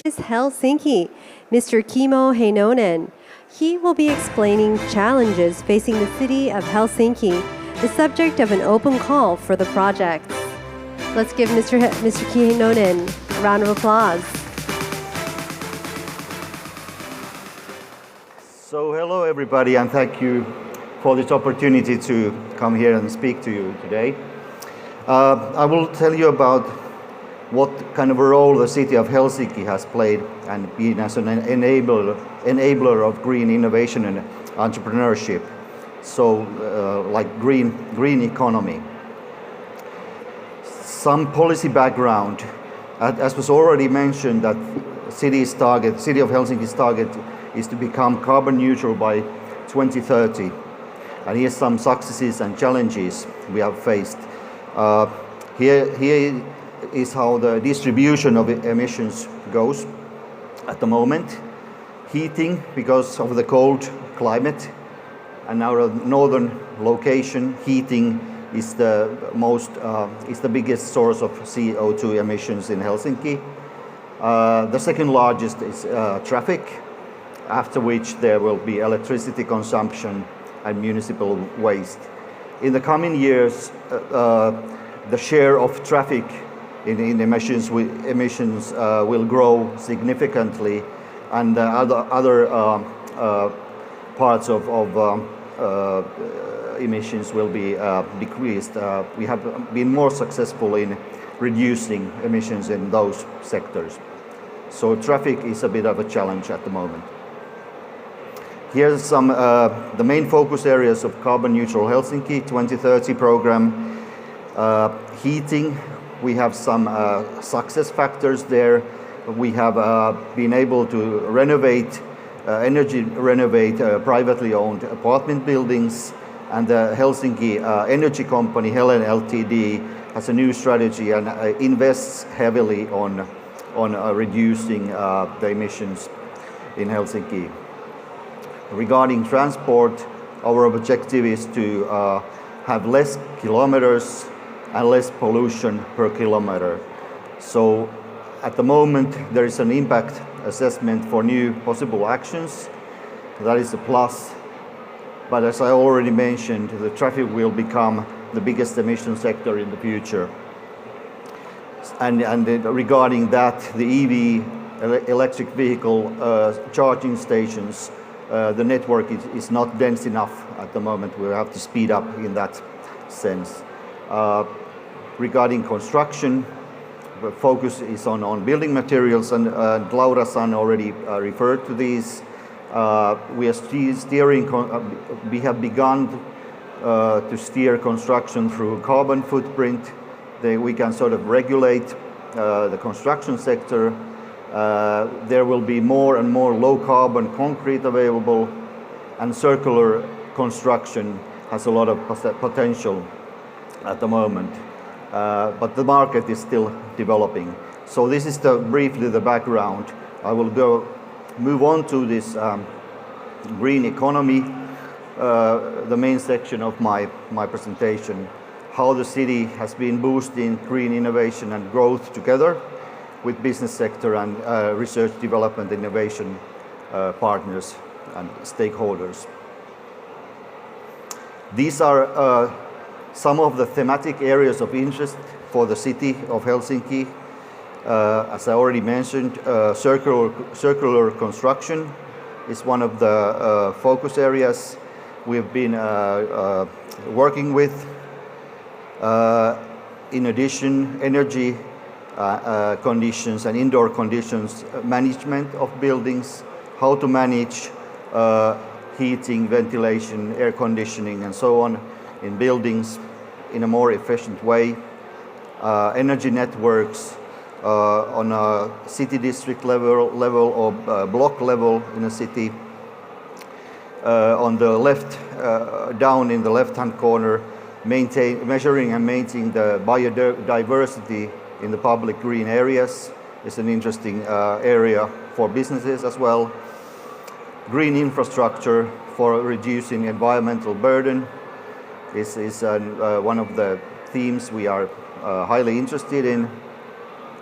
is Helsinki, Mr. Kimmo Heinonen. He will be explaining challenges facing the city of Helsinki, the subject of an open call for the project. Let's give Mr. Heinonen a round of applause. So hello everybody, and thank you for this opportunity to come here and speak to you today. I will tell you about what kind of a role the city of Helsinki has played and been as an enabler of green innovation and entrepreneurship. So like green economy. Some policy background, as was already mentioned, that city of Helsinki's target is to become carbon neutral by 2030. And here's some successes and challenges we have faced. Here is how the distribution of emissions goes at the moment. Heating, because of the cold climate, and our northern location, heating is the biggest source of CO2 emissions in Helsinki. The second largest is traffic, after which there will be electricity consumption and municipal waste. In the coming years, the share of traffic in emissions will grow significantly, and other parts of emissions will be decreased. We have been more successful in reducing emissions in those sectors. So traffic is a bit of a challenge at the moment. Here's some the main focus areas of Carbon Neutral Helsinki 2030 program. Heating, we have some success factors there. We have been able to energy renovate privately owned apartment buildings, and the Helsinki energy company Helene Ltd has a new strategy and invests heavily on reducing the emissions in Helsinki. Regarding transport, our objective is to have less kilometers and less pollution per kilometer. So at the moment there is an impact assessment for new possible actions. That is a plus. But as I already mentioned, the traffic will become the biggest emission sector in the future. And regarding that, the EV, electric vehicle charging stations, the network is not dense enough at the moment. We have to speed up in that sense. Regarding construction, the focus is on building materials, and Laura-san already referred to these. We have begun to steer construction through carbon footprint. We can sort of regulate the construction sector. There will be more and more low carbon concrete available, and circular construction has a lot of potential at the moment. But the market is still developing. So this is briefly the background. I will move on to this green economy, the main section of my presentation. How the city has been boosting green innovation and growth together with business sector and research, development, innovation partners and stakeholders. These are some of the thematic areas of interest for the city of Helsinki. As I already mentioned, circular construction is one of the focus areas we've been working with. In addition, energy conditions and indoor conditions management of buildings, how to manage heating, ventilation, air conditioning and so on in buildings in a more efficient way. Energy networks on a city district level or block level in a city. On the left, down in the left-hand corner, measuring and maintaining the biodiversity in the public green areas is an interesting area for businesses as well. Green infrastructure for reducing environmental burden is one of the themes we are highly interested in.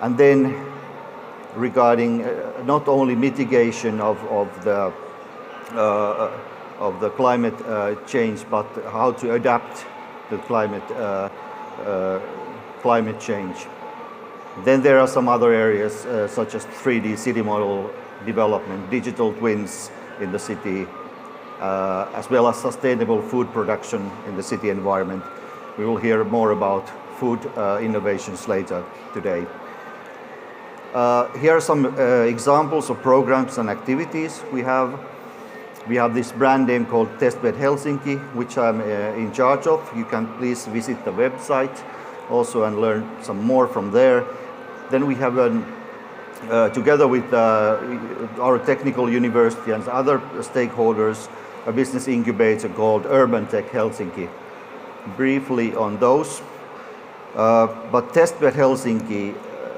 And then regarding not only mitigation of the climate change, but how to adapt to climate change. Then there are some other areas such as 3D city model development, digital twins in the city, as well as sustainable food production in the city environment. We will hear more about food innovations later today. Here are some examples of programs and activities we have. We have this brand name called Testbed Helsinki, which I'm in charge of. You can please visit the website also and learn some more from there. Then we have, together with our technical university and other stakeholders, a business incubator called Urban Tech Helsinki. Briefly on those. But Testbed Helsinki,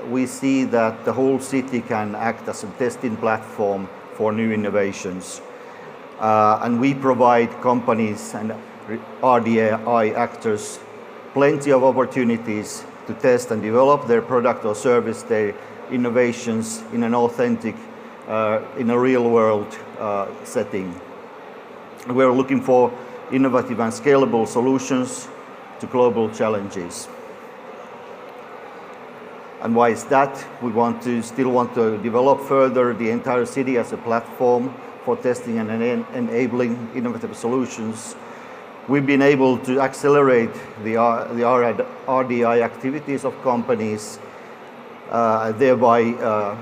we see that the whole city can act as a testing platform for new innovations. And we provide companies and RDI actors plenty of opportunities to test and develop their product or service, their innovations in an authentic, in a real world setting. We're looking for innovative and scalable solutions to global challenges. And why is that? We still want to develop further the entire city as a platform for testing and enabling innovative solutions. We've been able to accelerate the RDI activities of companies, thereby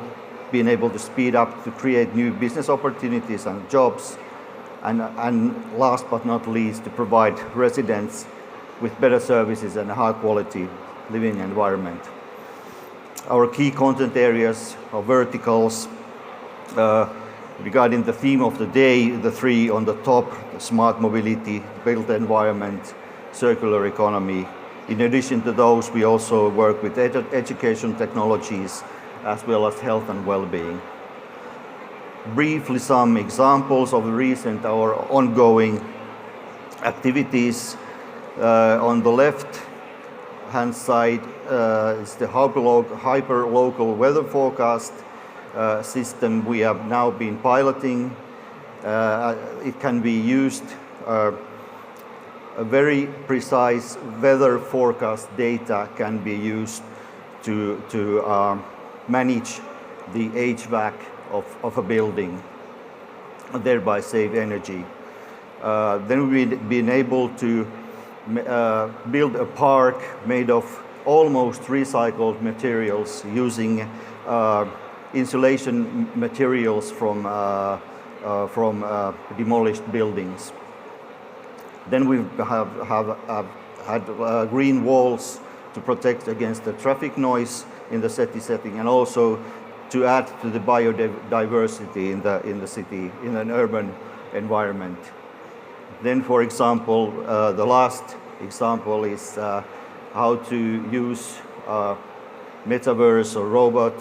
being able to speed up to create new business opportunities and jobs, and last but not least, to provide residents with better services and a high quality living environment. Our key content areas or verticals regarding the theme of the day, the three on the top: smart mobility, built environment, circular economy. In addition to those, we also work with education technologies as well as health and well-being. Briefly, some examples of recent or ongoing activities. On the left-hand side is the hyper-local weather forecast system we have now been piloting. It can be used, a very precise weather forecast data can be used to manage the HVAC of a building, thereby save energy. Then we've been able to build a park made of almost recycled materials using insulation materials from demolished buildings. Then we have had green walls to protect against the traffic noise in the city setting, and also to add to the biodiversity in the city, in an urban environment. Then, for example, the last example is how to use metaverse or robot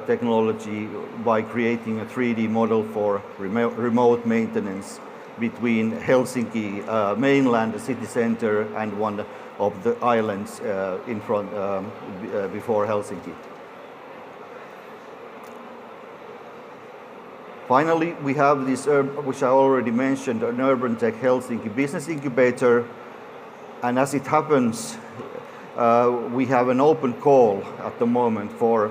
technology by creating a 3D model for remote maintenance between Helsinki mainland, the city center, and one of the islands in front before Helsinki. Finally, we have this, which I already mentioned, an Urban Tech Helsinki business incubator. And as it happens, we have an open call at the moment to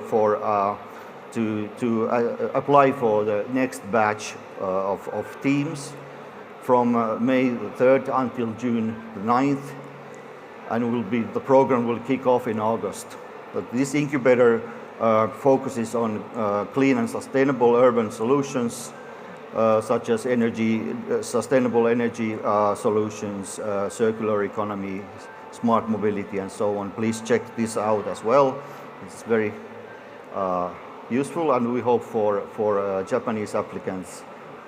apply for the next batch of teams from May the 3rd until June the 9th, and the program will kick off in August. But this incubator focuses on clean and sustainable urban solutions, such as sustainable energy solutions, circular economy, smart mobility, and so on. Please check this out as well. It's very useful, and we hope for Japanese applicants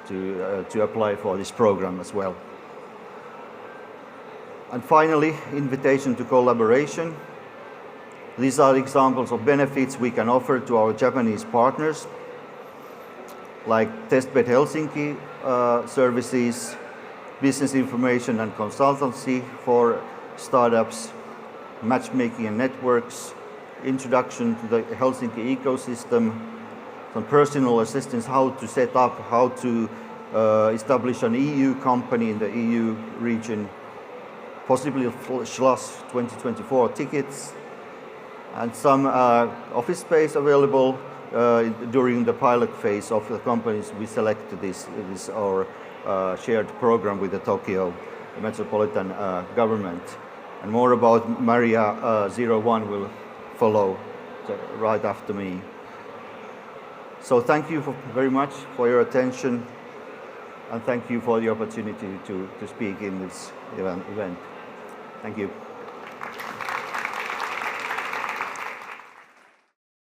to apply for this program as well. And finally, invitation to collaboration. These are examples of benefits we can offer to our Japanese partners, like Testbed Helsinki services, business information and consultancy for startups, matchmaking and networks, introduction to the Helsinki ecosystem, some personal assistance, how to set up, how to establish an EU company in the EU region, possibly Schloss 2024 tickets, and some office space available during the pilot phase of the companies we select this our shared program with the Tokyo Metropolitan Government. And more about Maria 01 will follow right after me. So thank you very much for your attention, and thank you for the opportunity to speak in this event. Thank you.